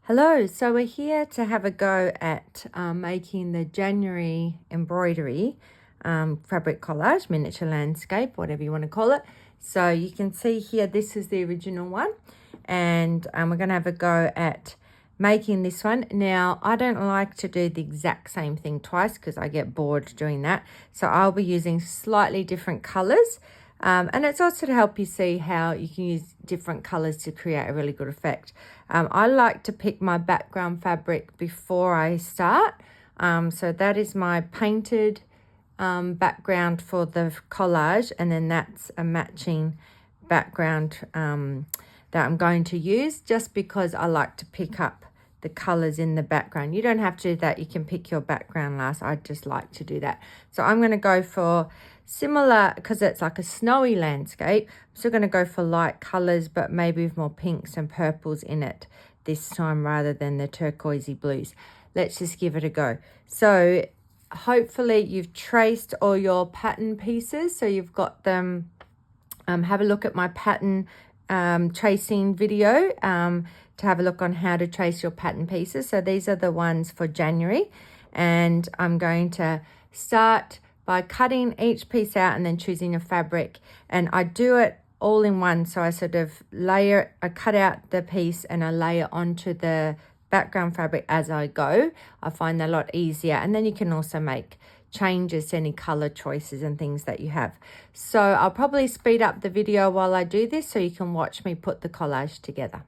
Hello, so we're here to have a go at making the January embroidery fabric collage, miniature landscape, whatever you want to call it. So you can see here, this is the original one, and we're going to have a go at making this one. Now, I don't like to do the exact same thing twice because I get bored doing that. So I'll be using slightly different colors. And it's also to help you see how you can use different colors to create a really good effect. I like to pick my background fabric before I start. So that is my painted background for the collage, and then that's a matching background that I'm going to use, just because I like to pick up the colors in the background. You don't have to do that. You can pick your background last. I just like to do that. So I'm going to go for similar, because it's like a snowy landscape. I'm still going to go for light colors, but maybe with more pinks and purples in it this time rather than the turquoisey blues. Let's just give it a go. So hopefully you've traced all your pattern pieces. So you've got them. Have a look at my pattern tracing video to have a look on how to trace your pattern pieces. So these are the ones for January, and I'm going to start by cutting each piece out and then choosing a fabric, and I do it all in one. So I sort of I cut out the piece and I lay it onto the background fabric as I go. I find that a lot easier, and then you can also make changes to any color choices and things that you have. So I'll probably speed up the video while I do this so you can watch me put the collage together.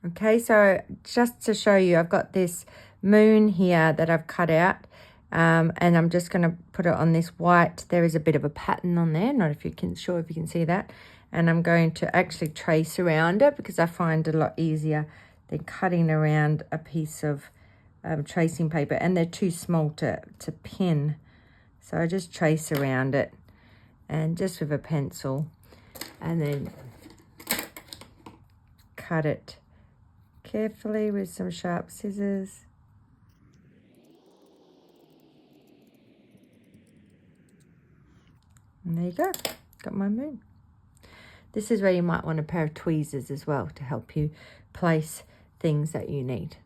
Okay, so just to show you, I've got this moon here that I've cut out, and I'm just going to put it on this white. There is a bit of a pattern on there, not if you can see that. And I'm going to actually trace around it because I find it a lot easier than cutting around a piece of tracing paper, and they're too small to pin. So I just trace around it, and just with a pencil, and then cut it carefully with some sharp scissors. And there you go, got my moon. This is where you might want a pair of tweezers as well to help you place things that you need.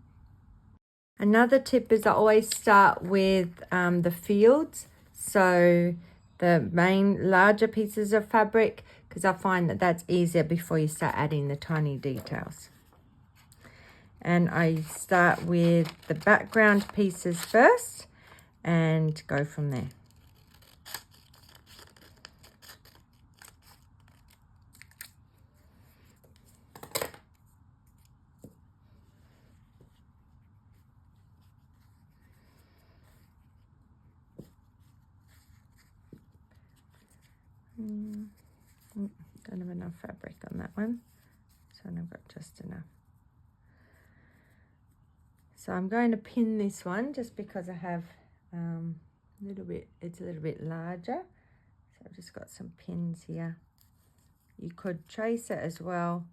Another tip is I always start with the fields, so the main larger pieces of fabric, because I find that that's easier before you start adding the tiny details. And I start with the background pieces first and go from there. Don't have enough fabric on that one, so I've got just enough. So I'm going to pin this one just because I have it's a little bit larger. So I've just got some pins here. You could trace it as well.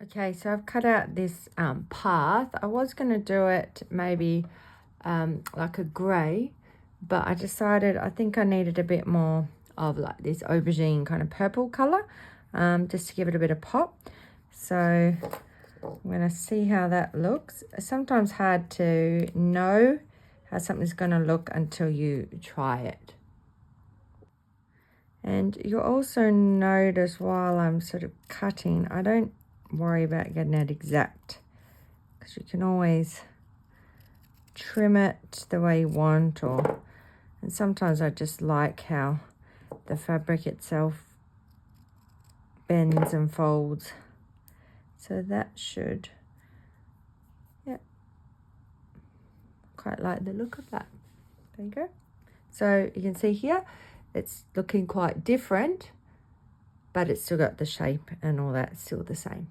Okay, so I've cut out this path. I was going to do it maybe like a grey, but I decided I think I needed a bit more of like this aubergine kind of purple colour, just to give it a bit of pop. So I'm going to see how that looks. It's sometimes hard to know how something's going to look until you try it. And you'll also notice while I'm sort of cutting, I don't worry about getting it exact, because you can always trim it the way you want, and sometimes I just like how the fabric itself bends and folds. So that should, yeah, quite like the look of that. There you go. So you can see here, it's looking quite different, but it's still got the shape and all that still the same.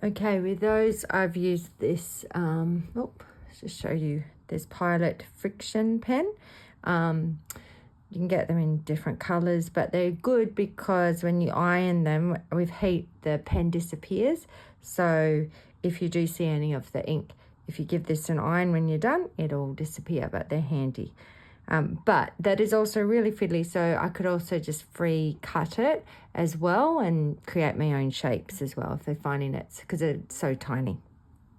Okay, with those I've used this, let's just show you this Pilot friction pen. You can get them in different colors, but they're good because when you iron them with heat, the pen disappears. So if you do see any of the ink, if you give this an iron when you're done, it'll disappear, but they're handy. But that is also really fiddly, so I could also just free cut it as well and create my own shapes as well if they're finding it, because it's so tiny.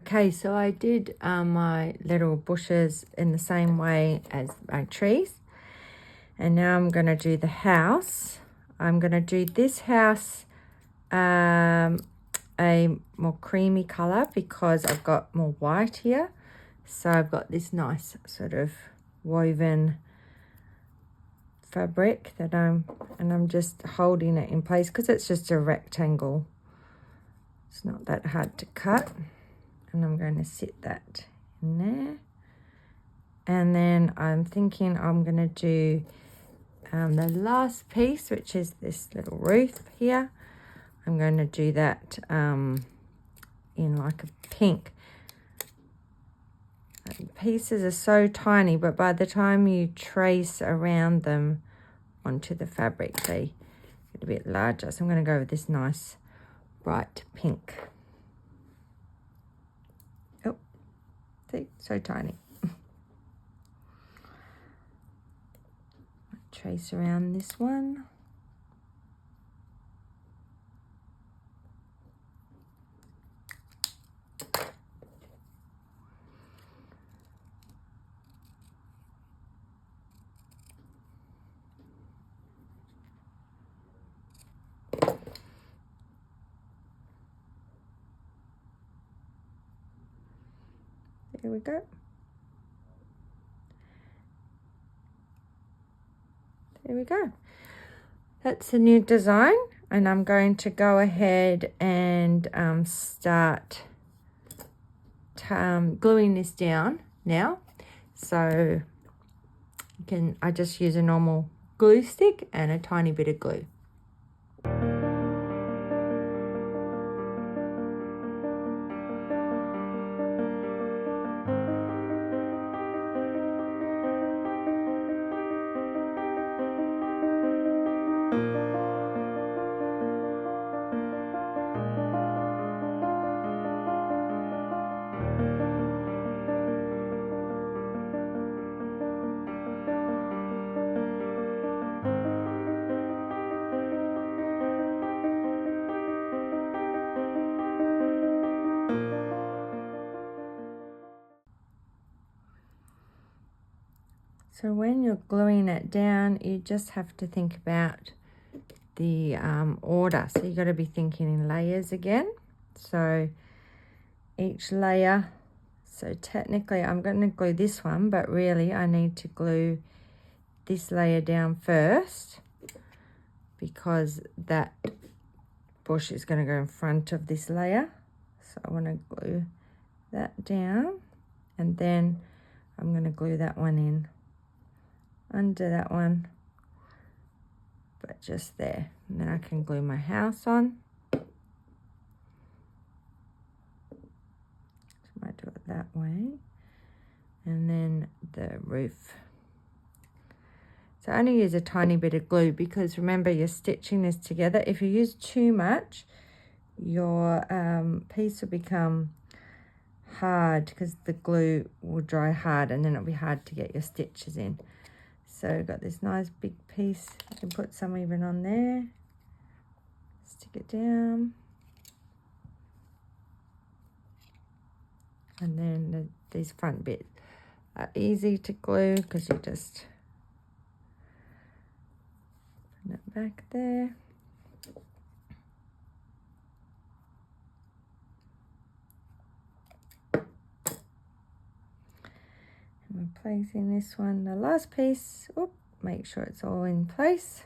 Okay, so I did my little bushes in the same way as my trees. And now I'm going to do the house. I'm going to do this house a more creamy colour because I've got more white here. So I've got this nice sort of woven fabric that I'm just holding it in place because it's just a rectangle. It's not that hard to cut. And I'm going to sit that in there. And then I'm thinking I'm going to do the last piece, which is this little roof here. I'm going to do that in like a pink. Pieces are so tiny, but by the time you trace around them onto the fabric, they get a bit larger. So I'm going to go with this nice bright pink. Oh, see, so tiny. Trace around this one. There we go. There we go. That's the new design, and I'm going to go ahead and start gluing this down now. So I just use a normal glue stick and a tiny bit of glue. So when you're gluing it down, you just have to think about the order. So you've got to be thinking in layers again. So each layer, so technically I'm going to glue this one, but really I need to glue this layer down first because that bush is going to go in front of this layer. So I want to glue that down, and then I'm going to glue that one in under that one, but just there, and then I can glue my house on. I might do it that way, and then the roof. So I only use a tiny bit of glue because remember you're stitching this together. If you use too much, your piece will become hard because the glue will dry hard, and then it'll be hard to get your stitches in. So I've got this nice big piece. You can put some even on there. Stick it down. And then these front bits are easy to glue because you just put it back there. And we're placing this one, the last piece. Oop, make sure it's all in place.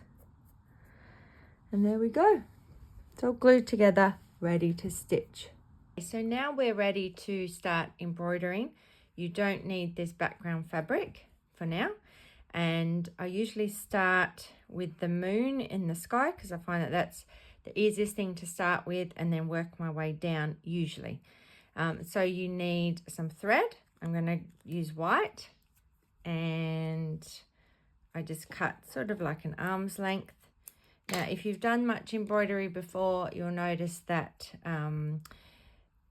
And there we go. It's all glued together, ready to stitch. So now we're ready to start embroidering. You don't need this background fabric for now. And I usually start with the moon in the sky because I find that that's the easiest thing to start with, and then work my way down usually. So you need some thread. I'm going to use white, and I just cut sort of like an arm's length. Now, if you've done much embroidery before, you'll notice that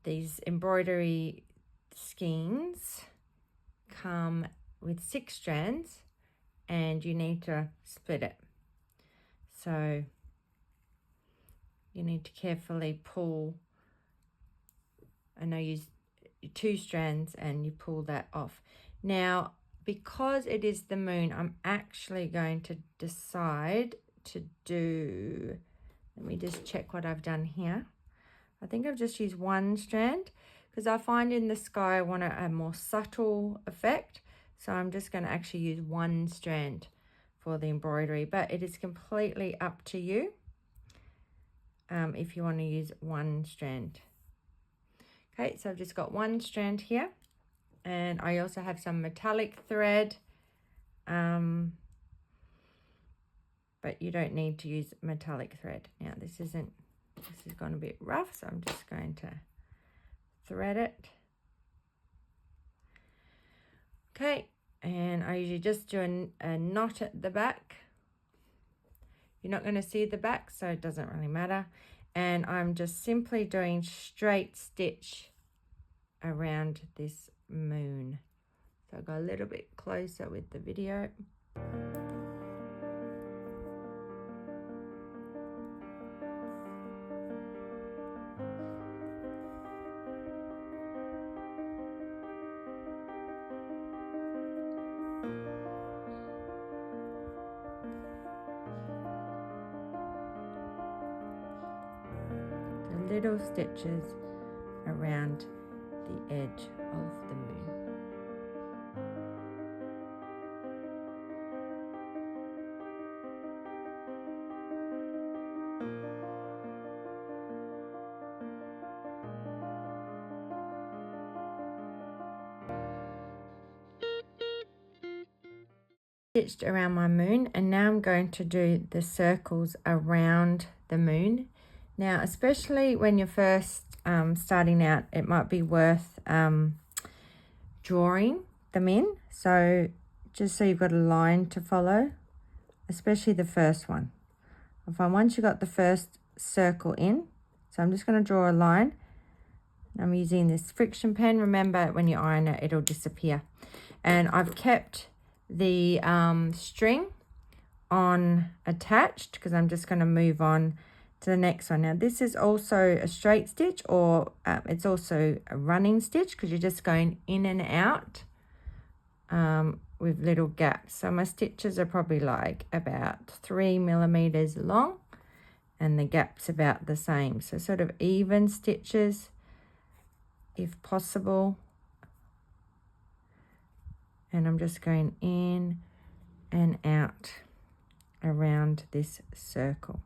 these embroidery skeins come with 6 strands, and you need to split it. So you need to carefully pull, and I use 2 strands, and you pull that off. Now, because it is the moon, I'm actually going to decide to do, let me just check what I've done here. I think I've just used 1 strand because I find in the sky I want a more subtle effect. So I'm just going to actually use 1 strand for the embroidery, but it is completely up to you if you want to use 1 strand. Okay, so I've just got 1 strand here, and I also have some metallic thread, but you don't need to use metallic thread. Now this has gone a bit rough, so I'm just going to thread it. Okay, and I usually just do a knot at the back. You're not going to see the back, so it doesn't really matter. And I'm just simply doing straight stitch around this moon. So I'll go a little bit closer with the video. Little stitches around the edge of the moon. Stitched around my moon, and now I'm going to do the circles around the moon. Now, especially when you're first starting out, it might be worth drawing them in. So just so you've got a line to follow, especially the first one. I find once you've got the first circle in, so I'm just going to draw a line. I'm using this friction pen. Remember, when you iron it, it'll disappear. And I've kept the string on attached because I'm just going to move on to the next one. Now this is also a straight stitch, or it's also a running stitch because you're just going in and out with little gaps. So my stitches are probably like about 3 millimeters long, and the gap's about the same. So sort of even stitches if possible. And I'm just going in and out around this circle.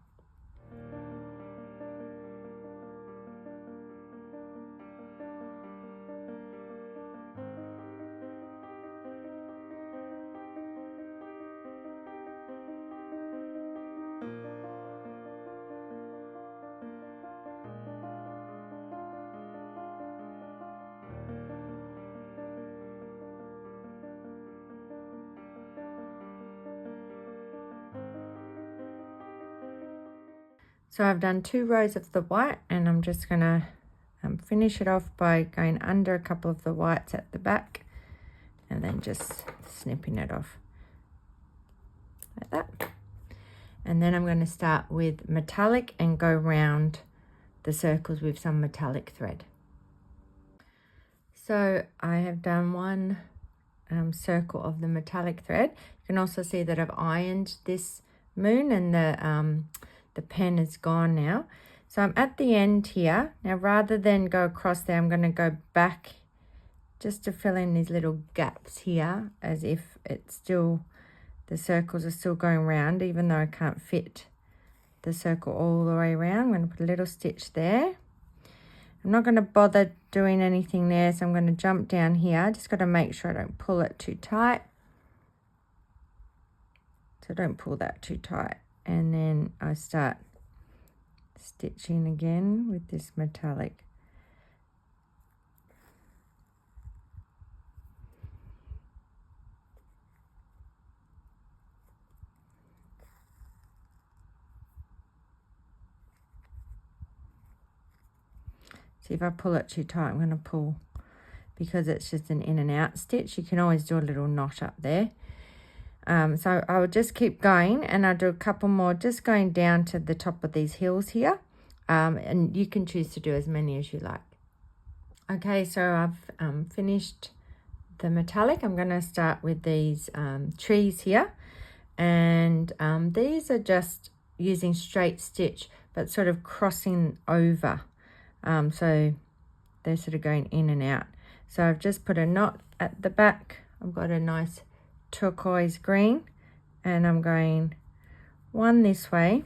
So I've done 2 rows of the white, and I'm just going to finish it off by going under a couple of the whites at the back and then just snipping it off like that. And then I'm going to start with metallic and go round the circles with some metallic thread. So I have done one circle of the metallic thread. You can also see that I've ironed this moon, and the pen is gone now. So I'm at the end here. Now rather than go across there, I'm going to go back just to fill in these little gaps here, as if it's still, the circles are still going round, even though I can't fit the circle all the way around. I'm going to put a little stitch there. I'm not going to bother doing anything there, so I'm going to jump down here. Just got to make sure I don't pull it too tight. So don't pull that too tight. And then I start stitching again with this metallic. See, if I pull it too tight, I'm going to pull, because it's just an in and out stitch. You can always do a little knot up there. So I will just keep going, and I'll do a couple more, just going down to the top of these hills here. And you can choose to do as many as you like. Okay, so I've finished the metallic. I'm going to start with these trees here. And these are just using straight stitch, but sort of crossing over. So they're sort of going in and out. So I've just put a knot at the back. I've got a nice turquoise green, and I'm going one this way,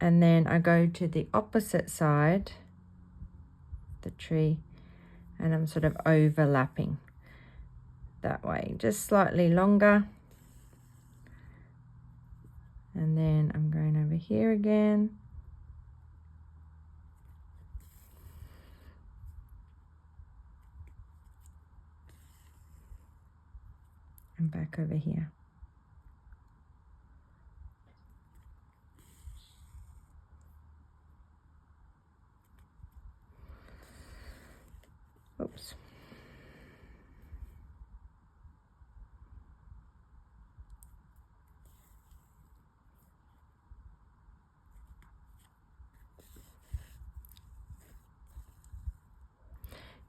and then I go to the opposite side, the tree, and I'm sort of overlapping that way, just slightly longer. And then I'm going over here again. And back over here. Oops.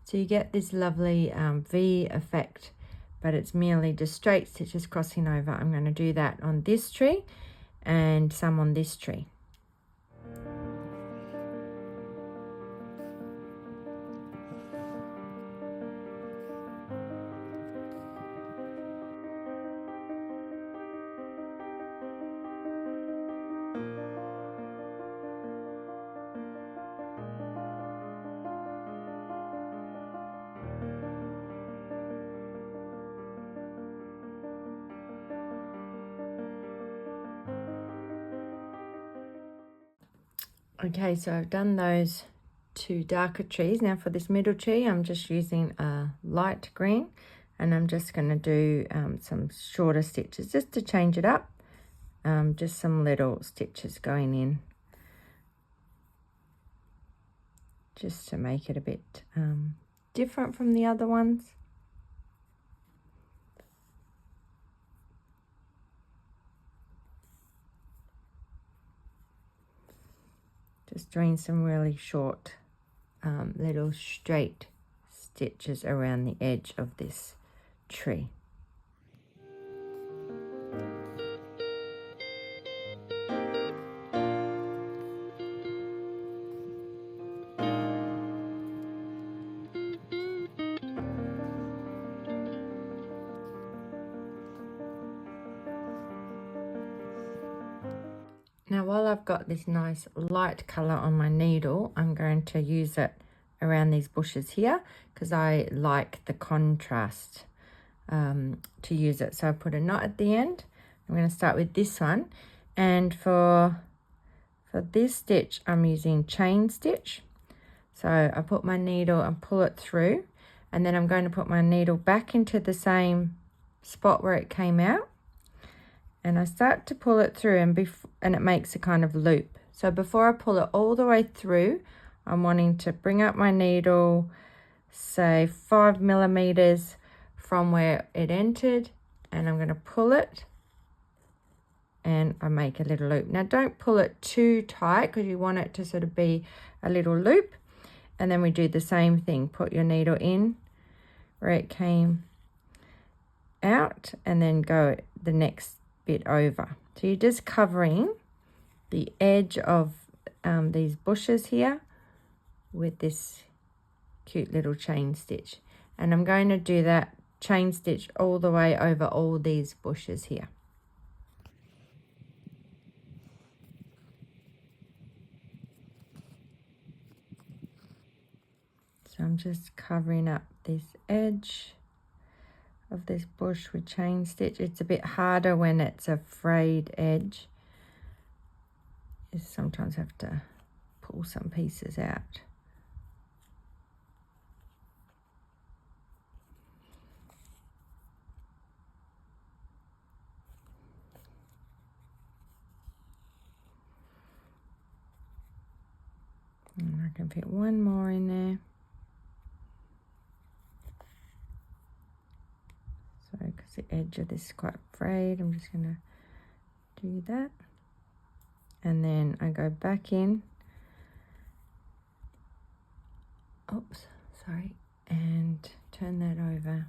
So you get this lovely V effect, but it's merely just straight stitches crossing over. I'm going to do that on this tree and some on this tree. Okay, so I've done those 2 darker trees. Now for this middle tree, I'm just using a light green, and I'm just going to do some shorter stitches just to change it up. Just some little stitches going in, just to make it a bit different from the other ones. Just doing some really short little straight stitches around the edge of this tree. Now while I've got this nice light colour on my needle, I'm going to use it around these bushes here because I like the contrast to use it. So I put a knot at the end. I'm going to start with this one, and for this stitch I'm using chain stitch. So I put my needle and pull it through, and then I'm going to put my needle back into the same spot where it came out, and I start to pull it through, and it makes a kind of loop. So before I pull it all the way through, I'm wanting to bring up my needle, say 5 millimeters from where it entered, and I'm going to pull it, and I make a little loop. Now don't pull it too tight because you want it to sort of be a little loop. And then we do the same thing, put your needle in where it came out, and then go the next bit over. So you're just covering the edge of these bushes here with this cute little chain stitch, and I'm going to do that chain stitch all the way over all these bushes here. So I'm just covering up this edge of this bush with chain stitch. It's a bit harder when it's a frayed edge. You sometimes have to pull some pieces out. And I can fit one more in there. So because the edge of this is quite frayed, I'm just going to do that. And then I go back in. Oops, sorry. And turn that over.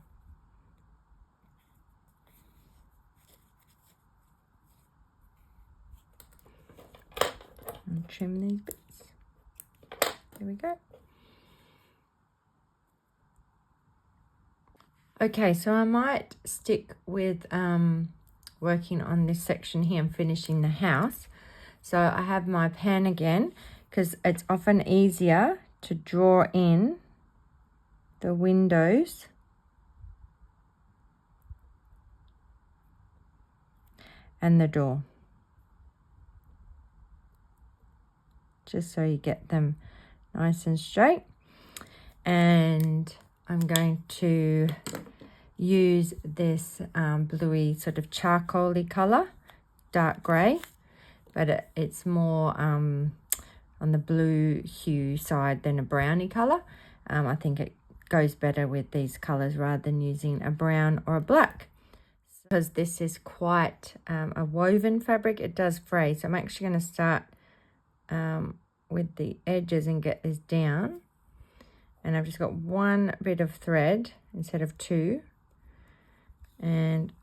And trim these bits. There we go. Okay, so I might stick with working on this section here and finishing the house. So I have my pen again because it's often easier to draw in the windows and the door, just so you get them nice and straight. And I'm going to use this bluey sort of charcoaly colour, dark grey, but it's more on the blue hue side than a browny colour. I think it goes better with these colours rather than using a brown or a black. Because this is quite a woven fabric, it does fray. So I'm actually going to start with the edges and get this down. And I've just got one bit of thread instead of two. And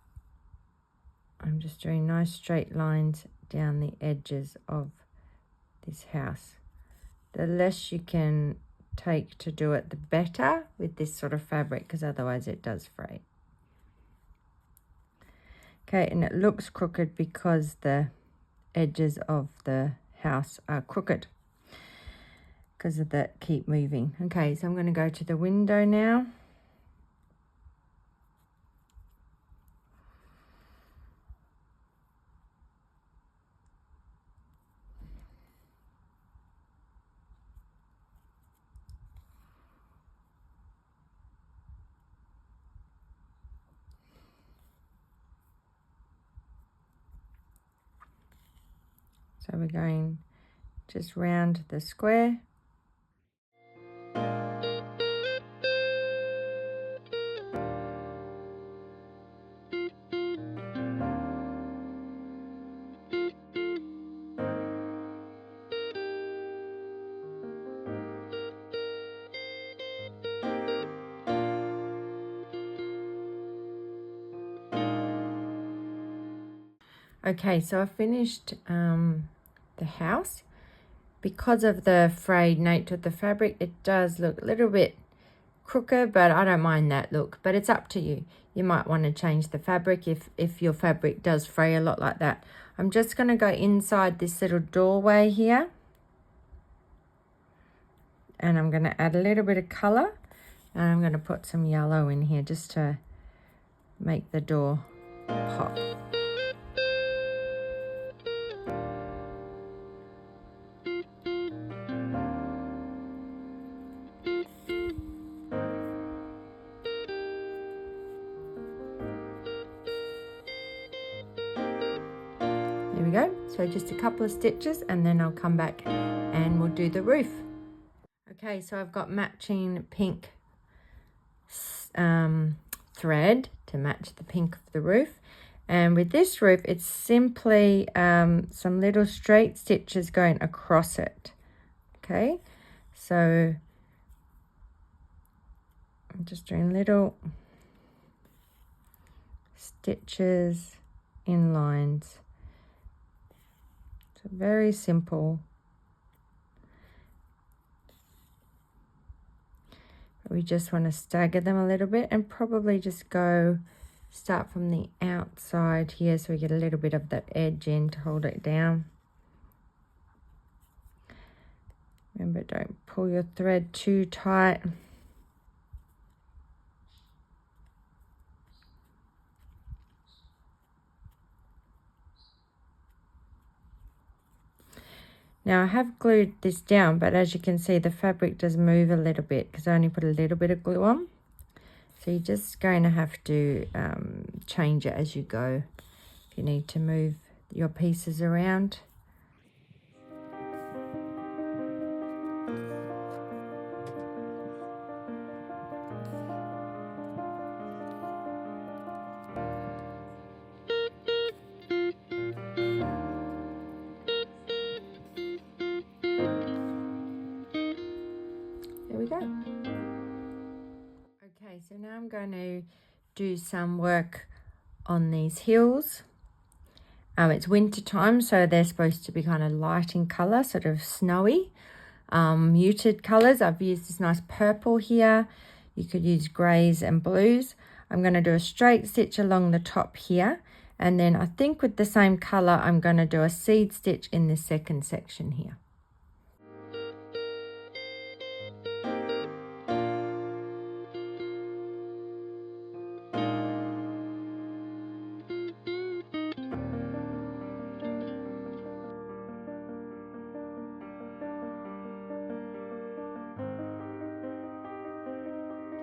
I'm just doing nice straight lines down the edges of this house. The less you can take to do it, the better with this sort of fabric, because otherwise it does fray. Okay, and it looks crooked because the edges of the house are crooked because of that keep moving. Okay, so I'm going to go to the window now. So we're going just round the square. Okay, so I finished the house. Because of the frayed nature of the fabric, it does look a little bit crooked, but I don't mind that look. But it's up to you. You might want to change the fabric if your fabric does fray a lot like that. I'm just going to go inside this little doorway here. And I'm going to add a little bit of colour. And I'm going to put some yellow in here just to make the door pop. There we go. So just a couple of stitches and then I'll come back and we'll do the roof. Okay, so I've got matching pink thread to match the pink of the roof. And with this roof, it's simply some little straight stitches going across it. Okay, so I'm just doing little stitches in lines. So very simple. We just want to stagger them a little bit and probably just start from the outside here so we get a little bit of that edge in to hold it down. Remember, don't pull your thread too tight. Now I have glued this down, but as you can see, the fabric does move a little bit because I only put a little bit of glue on. So you're just going to have to change it as you go if you need to move your pieces around. There we go. Okay, so now I'm going to do some work on these heels. It's winter time, so they're supposed to be kind of light in colour, sort of snowy, muted colours. I've used this nice purple here. You could use greys and blues. I'm going to do a straight stitch along the top here, and then I think with the same colour I'm going to do a seed stitch in this second section here.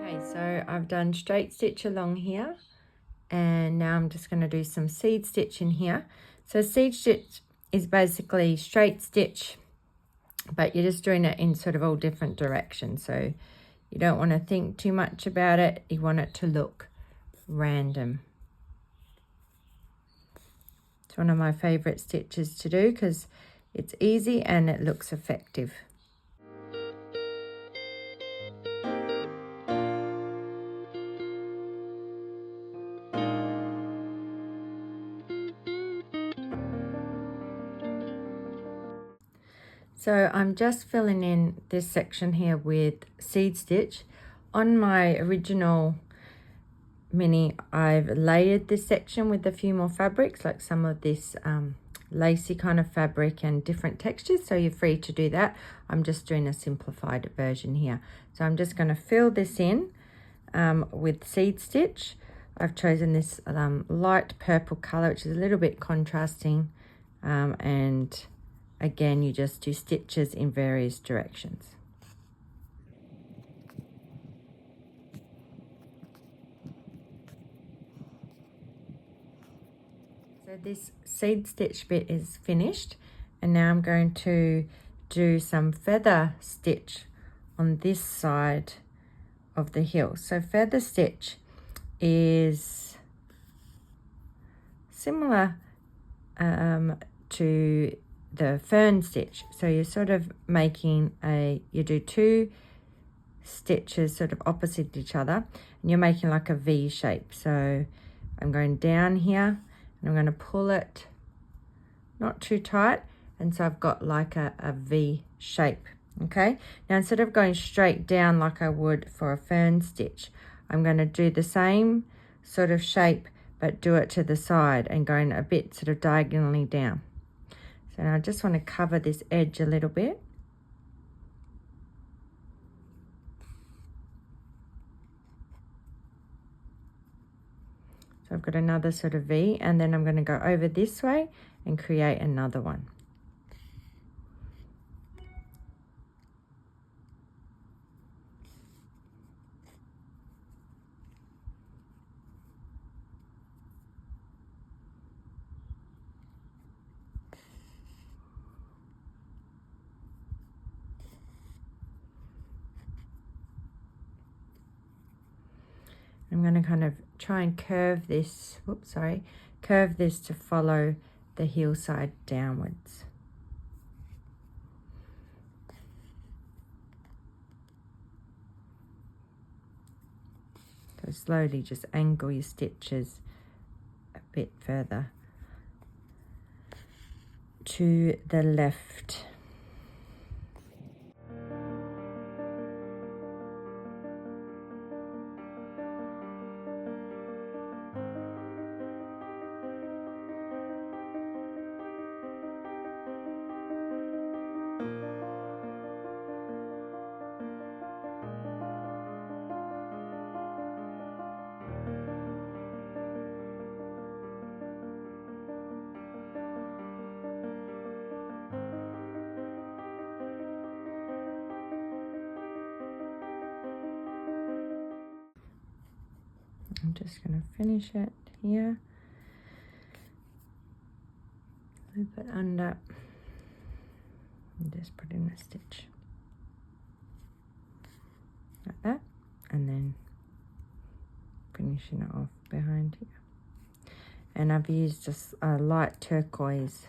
Okay, so I've done straight stitch along here, and now I'm just going to do some seed stitch in here. So seed stitch is basically straight stitch, but you're just doing it in sort of all different directions. So you don't want to think too much about it. You want it to look random. It's one of my favorite stitches to do because it's easy and it looks effective. So I'm just filling in this section here with seed stitch. On my original mini, I've layered this section with a few more fabrics, like some of this lacy kind of fabric and different textures, so you're free to do that. I'm just doing a simplified version here. So I'm just going to fill this in with seed stitch. I've chosen this light purple color, which is a little bit contrasting, and again, you just do stitches in various directions. So this seed stitch bit is finished, and now I'm going to do some feather stitch on this side of the heel. So feather stitch is similar to the fern stitch. So you're sort of making you do two stitches sort of opposite each other, and you're making like a V shape. So I'm going down here and I'm going to pull it not too tight, and so I've got like a V shape. Okay, now instead of going straight down like I would for a fern stitch, I'm going to do the same sort of shape but do it to the side and going a bit sort of diagonally down. So now I just want to cover this edge a little bit. So I've got another sort of V, and then I'm going to go over this way and create another one. I'm going to kind of try and curve this, curve this to follow the hillside downwards. So slowly just angle your stitches a bit further to the left. I'm just going to finish it here, loop it under, and just put in a stitch like that, and then finishing it off behind here. And I've used just a light turquoise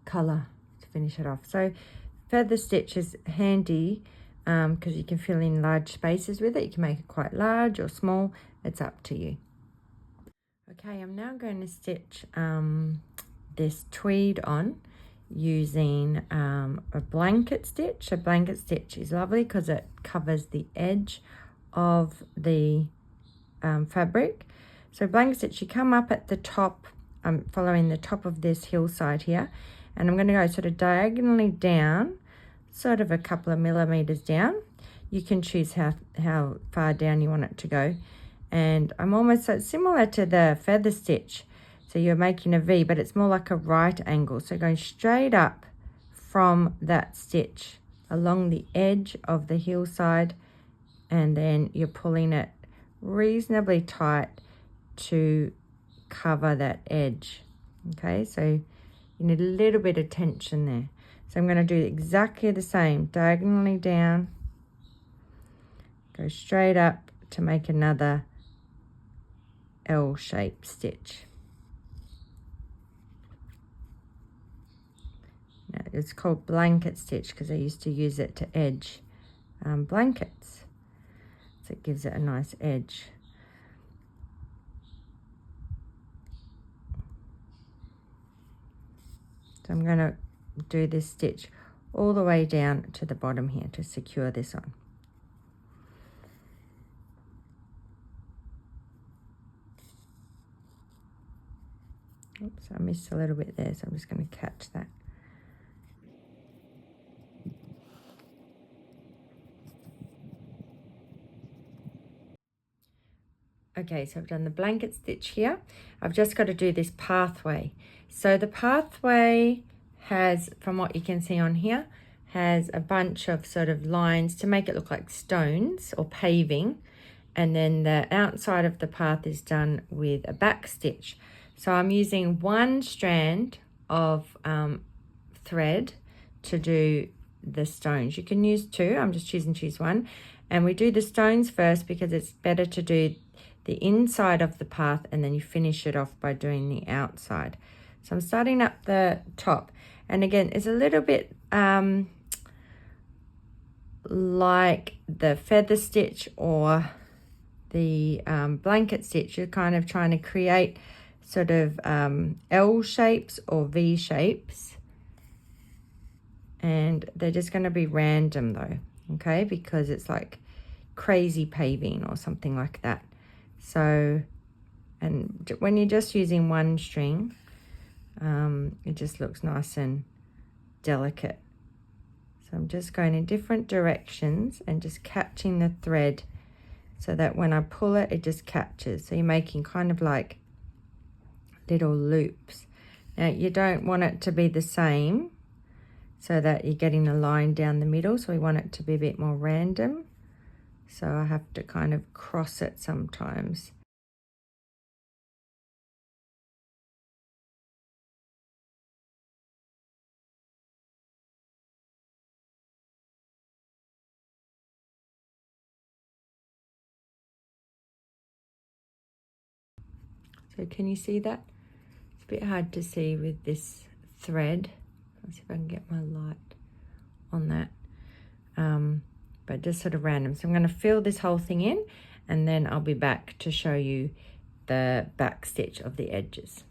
colour to finish it off. So feather stitch is handy because you can fill in large spaces with it. You can make it quite large or small, it's up to you. Okay, I'm now going to stitch this tweed on using a blanket stitch. A blanket stitch is lovely because it covers the edge of the fabric. So blanket stitch, you come up at the top, I'm following the top of this hillside here, and I'm going to go sort of diagonally down, sort of a couple of millimeters down. You can choose how far down you want it to go. And I'm almost so similar to the feather stitch. So you're making a V, but it's more like a right angle. So going straight up from that stitch along the edge of the hillside, and then you're pulling it reasonably tight to cover that edge. Okay, so you need a little bit of tension there. So I'm going to do exactly the same, diagonally down, go straight up to make another L-shaped stitch. Now, it's called blanket stitch because I used to use it to edge blankets. So it gives it a nice edge. So I'm going to do this stitch all the way down to the bottom here to secure this on. Oops, I missed a little bit there, so I'm just going to catch that. Okay, so I've done the blanket stitch here. I've just got to do this pathway. So the pathway has, from what you can see on here, has a bunch of sort of lines to make it look like stones or paving. And then the outside of the path is done with a back stitch. So I'm using one strand of thread to do the stones. You can use two, I'm just choose one. And we do the stones first because it's better to do the inside of the path and then you finish it off by doing the outside. So I'm starting up the top. And again, it's a little bit like the feather stitch or the blanket stitch. You're kind of trying to create sort of L shapes or V shapes, and they're just going to be random though, okay, because it's like crazy paving or something like that. So, and when you're just using one string, it just looks nice and delicate. So I'm just going in different directions and just catching the thread so that when I pull it, it just catches. So you're making kind of like little loops. Now you don't want it to be the same so that you're getting a line down the middle. So we want it to be a bit more random. So I have to kind of cross it sometimes. So can you see that? It's a bit hard to see with this thread. Let's see if I can get my light on that. But just sort of random. So I'm going to fill this whole thing in, and then I'll be back to show you the back stitch of the edges.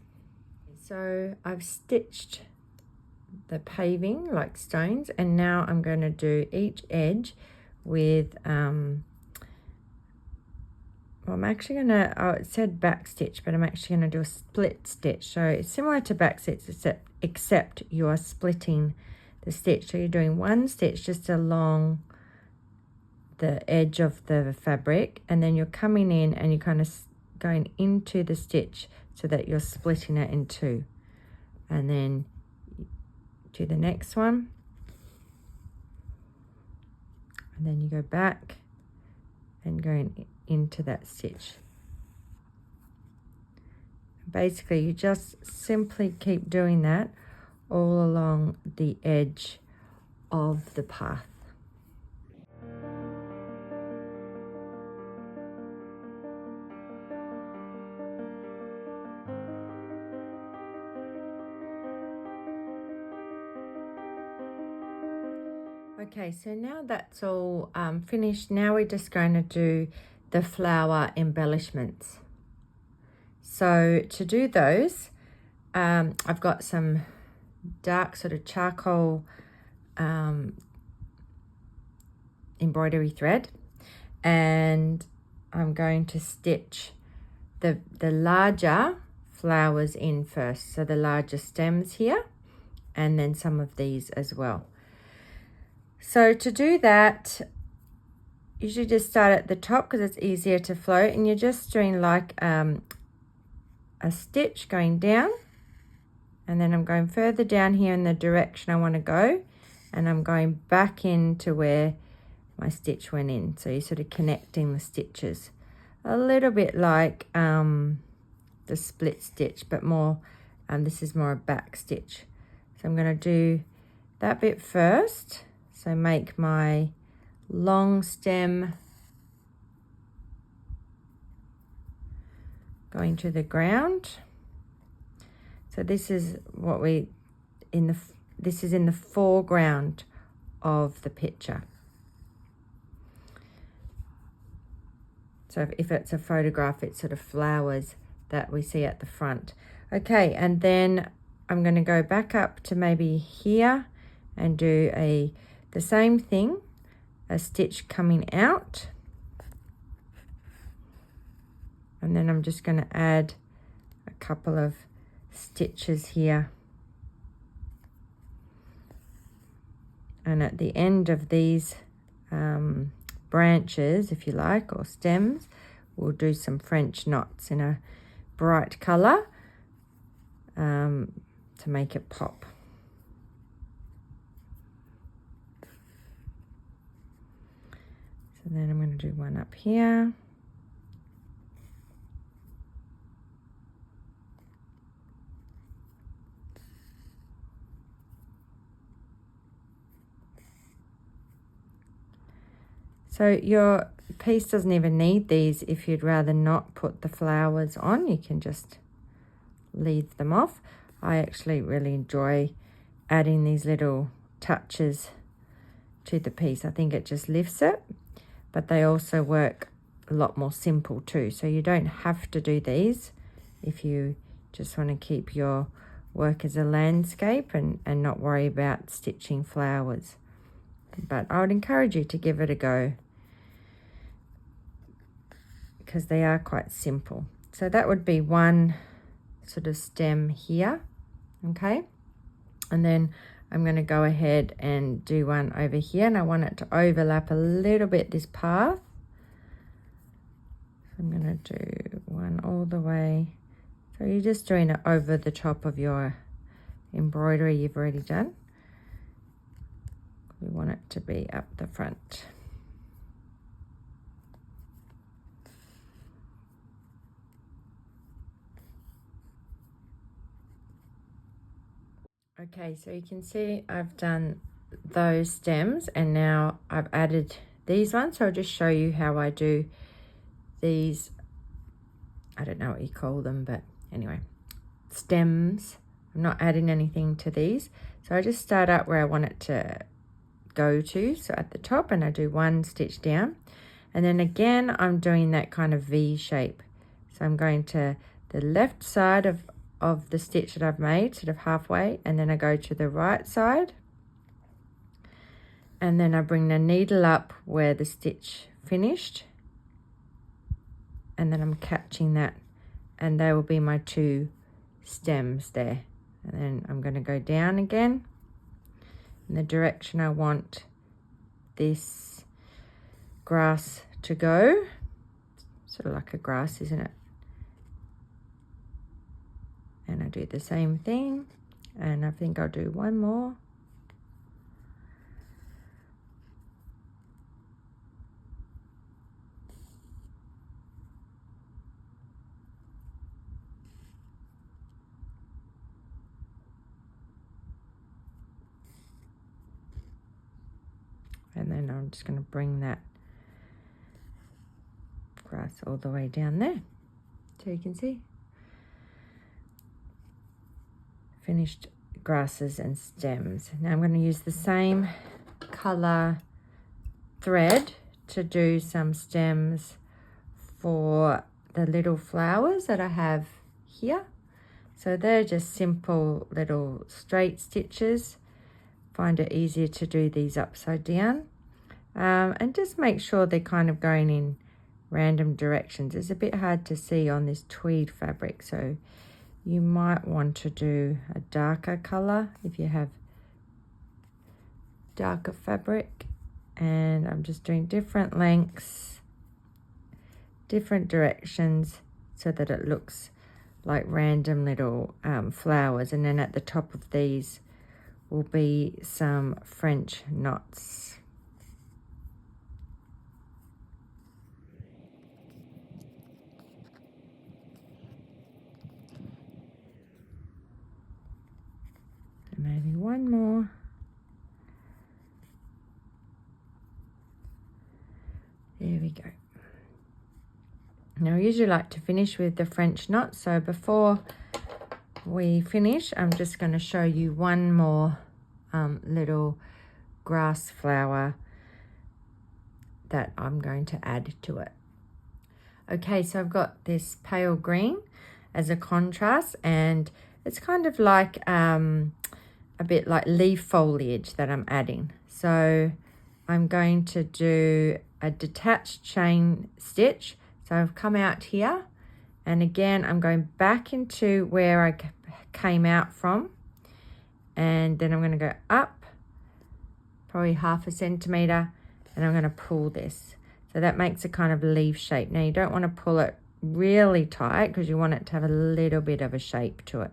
So I've stitched the paving like stones, and now I'm going to do each edge with well, I'm actually going to, oh, it said back stitch, but I'm actually going to do a split stitch. So it's similar to back stitch, except you are splitting the stitch. So you're doing one stitch just along the edge of the fabric, and then you're coming in and you're kind of going into the stitch so that you're splitting it in two. And then do the next one. And then you go back and going into that stitch. Basically, you just simply keep doing that all along the edge of the path. Okay, so now that's all finished. Now we're just going to do the flower embellishments. So to do those, I've got some dark sort of charcoal embroidery thread, and I'm going to stitch the larger flowers in first. So the larger stems here, and then some of these as well. So to do that, you should just start at the top because it's easier to float, and you're just doing like a stitch going down, and then I'm going further down here in the direction I want to go, and I'm going back into where my stitch went in. So you're sort of connecting the stitches a little bit like the split stitch, but more this is more a back stitch. So I'm going to do that bit first. So make my long stem going to the ground. So this is what this is in the foreground of the picture. So if it's a photograph, it's sort of flowers that we see at the front. Okay, and then I'm going to go back up to maybe here and do the same thing, a stitch coming out, and then I'm just going to add a couple of stitches here, and at the end of these branches, if you like, or stems, we'll do some French knots in a bright color to make it pop. So then I'm going to do one up here. So your piece doesn't even need these. If you'd rather not put the flowers on, you can just leave them off. I actually really enjoy adding these little touches to the piece. I think it just lifts it, but they also work a lot more simple too. So you don't have to do these if you Just want to keep your work as a landscape and not worry about stitching flowers. But I would encourage you to give it a go because they are quite simple. So that would be one sort of stem here, okay? And then I'm going to go ahead and do one over here, and I want it to overlap a little bit this path. So I'm going to do one all the way. So you're just doing it over the top of your embroidery you've already done. We want it to be up the front. Okay, so you can see I've done those stems and now I've added these ones. So I'll just show you how I do these. I don't know what you call them, but anyway, stems. I'm not adding anything to these. So I just start up where I want it to go to, so at the top, and I do one stitch down, and then again I'm doing that kind of V shape. So I'm going to the left side of the stitch that I've made, sort of halfway, and then I go to the right side, and then I bring the needle up where the stitch finished, and then I'm catching that, and they will be my two stems there. And then I'm going to go down again in the direction I want this grass to go. Sort of like a grass, isn't it? And I do the same thing, and I think I'll do one more. And then I'm just going to bring that grass all the way down there, so you can see finished grasses and stems. Now I'm going to use the same color thread to do some stems for the little flowers that I have here. So they're just simple little straight stitches. Find it easier to do these upside down, and just make sure they're kind of going in random directions. It's a bit hard to see on this tweed fabric, so you might want to do a darker color if you have darker fabric. And I'm just doing different lengths, different directions, so that it looks like random little flowers. And then at the top of these will be some French knots. And maybe one more. There we go. Now I usually like to finish with the French knot, so before we finish I'm just going to show you one more little grass flower that I'm going to add to it. Okay, so I've got this pale green as a contrast, and it's kind of like a bit like leaf foliage that I'm adding. So I'm going to do a detached chain stitch. So I've come out here, and again I'm going back into where I came out from, and then I'm going to go up probably 1/2 centimeter, and I'm going to pull this. So that makes a kind of leaf shape. Now you don't want to pull it really tight because you want it to have a little bit of a shape to it.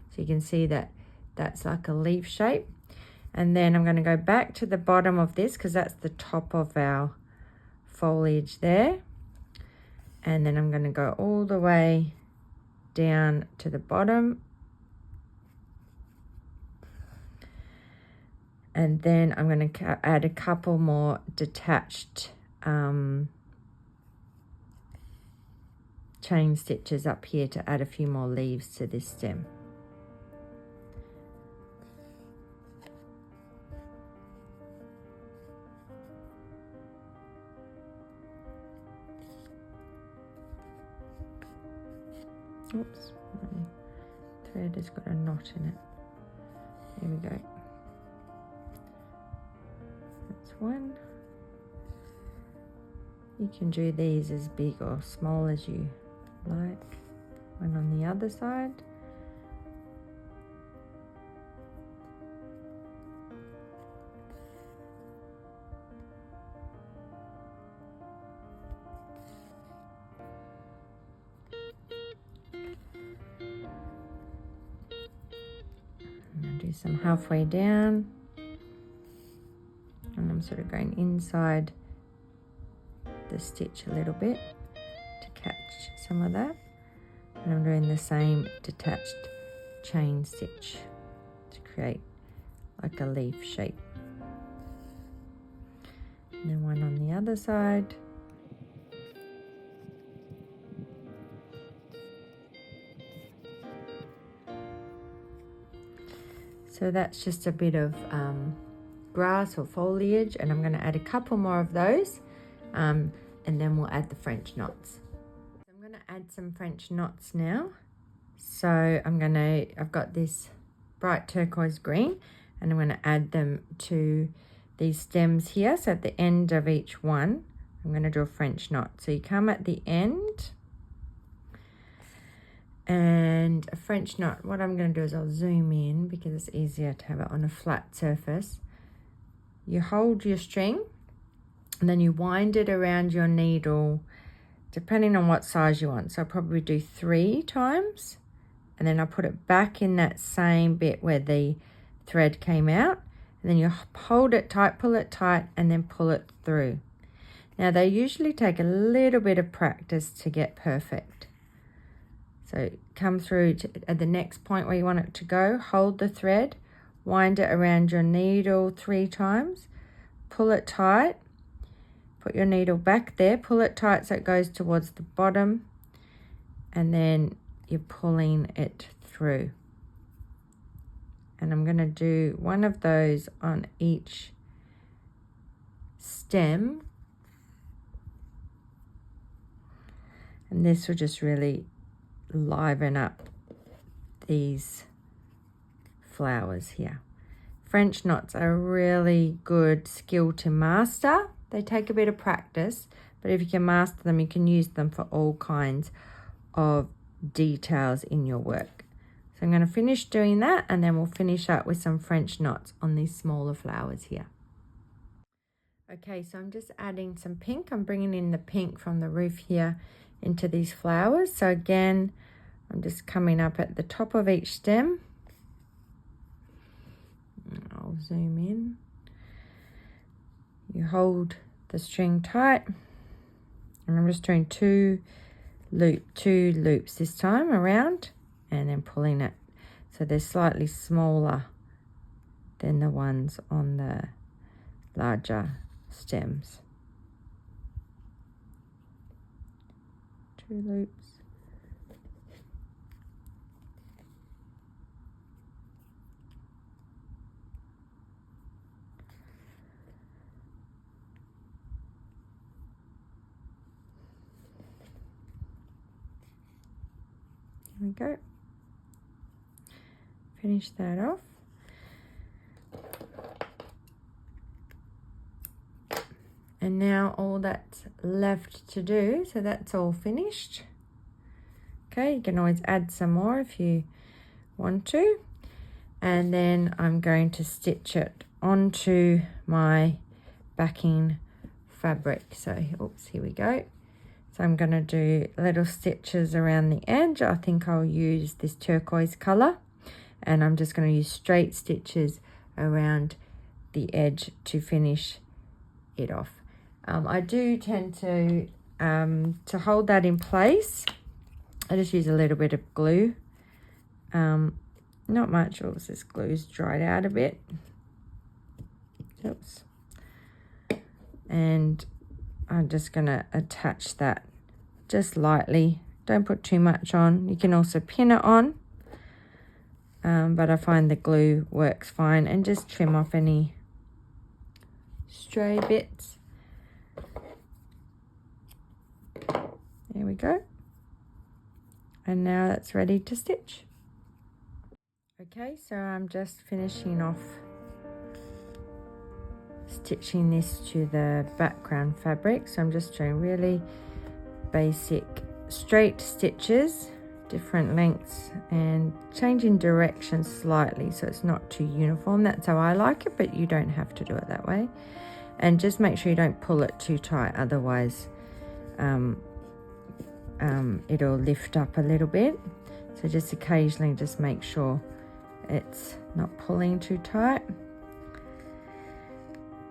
So you can see that that's like a leaf shape. And then I'm going to go back to the bottom of this because that's the top of our foliage there. And then I'm going to go all the way down to the bottom. And then I'm going to add a couple more detached chain stitches up here to add a few more leaves to this stem. Oops, thread has got a knot in it. There we go. That's one. You can do these as big or small as you like. One on the other side. Do some halfway down, and I'm sort of going inside the stitch a little bit to catch some of that, and I'm doing the same detached chain stitch to create like a leaf shape, and then one on the other side. So that's just a bit of grass or foliage, and I'm going to add a couple more of those, and then we'll add the French knots. I'm going to add some French knots now. So I've got this bright turquoise green, and I'm going to add them to these stems here. So at the end of each one, I'm going to do a French knot. So you come at the end, and a French knot. What I'm going to do is I'll zoom in because it's easier to have it on a flat surface. You hold your string and then you wind it around your needle depending on what size you want. So I'll probably do 3 times, and then I'll put it back in that same bit where the thread came out, and then you hold it tight, pull it tight, and then pull it through. Now they usually take a little bit of practice to get perfect. So come through at the next point where you want it to go, hold the thread, wind it around your needle 3 times, pull it tight, put your needle back there, pull it tight so it goes towards the bottom, and then you're pulling it through. And I'm going to do one of those on each stem, and this will just really liven up these flowers here. French knots are a really good skill to master. They take a bit of practice, but if you can master them, you can use them for all kinds of details in your work. So I'm going to finish doing that, and then we'll finish up with some French knots on these smaller flowers here. Okay, so I'm just adding some pink. I'm bringing in the pink from the roof here into these flowers. So again, I'm just coming up at the top of each stem. I'll zoom in. You hold the string tight, and I'm just doing two loops this time around, and then pulling it so they're slightly smaller than the ones on the larger stems. 2 loops. There we go. Finish that off. And now all that's left to do, so that's all finished. Okay, you can always add some more if you want to. And then I'm going to stitch it onto my backing fabric. So, oops, here we go. So I'm going to do little stitches around the edge. I think I'll use this turquoise colour, and I'm just going to use straight stitches around the edge to finish it off. I do tend to hold that in place, I just use a little bit of glue. Not much. Oops, this glue's dried out a bit. Oops. And I'm just going to attach that just lightly. Don't put too much on. You can also pin it on. But I find the glue works fine, and just trim off any stray bits. There we go. And now that's ready to stitch. Okay, so I'm just finishing off stitching this to the background fabric. So I'm just doing really basic straight stitches, different lengths, and changing direction slightly so it's not too uniform. That's how I like it, but you don't have to do it that way. And just make sure you don't pull it too tight, otherwise it'll lift up a little bit. So just occasionally just make sure it's not pulling too tight.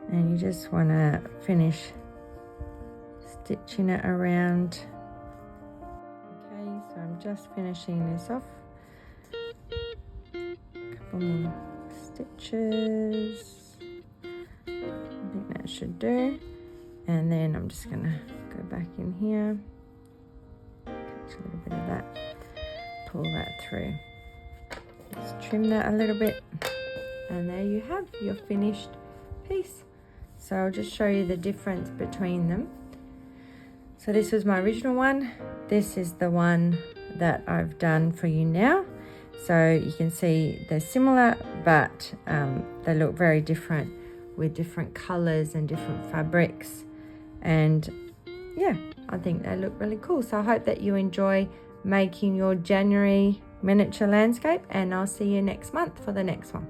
And you just want to finish stitching it around. Okay, so I'm just finishing this off. A couple more stitches. I think that should do. And then I'm just going to go back in here. Catch a little bit of that. Pull that through. Just trim that a little bit. And there you have your finished piece. So I'll just show you the difference between them. So this was my original one. This is the one that I've done for you now. So you can see they're similar, but they look very different with different colors and different fabrics. And yeah, I think they look really cool. So I hope that you enjoy making your January miniature landscape, and I'll see you next month for the next one.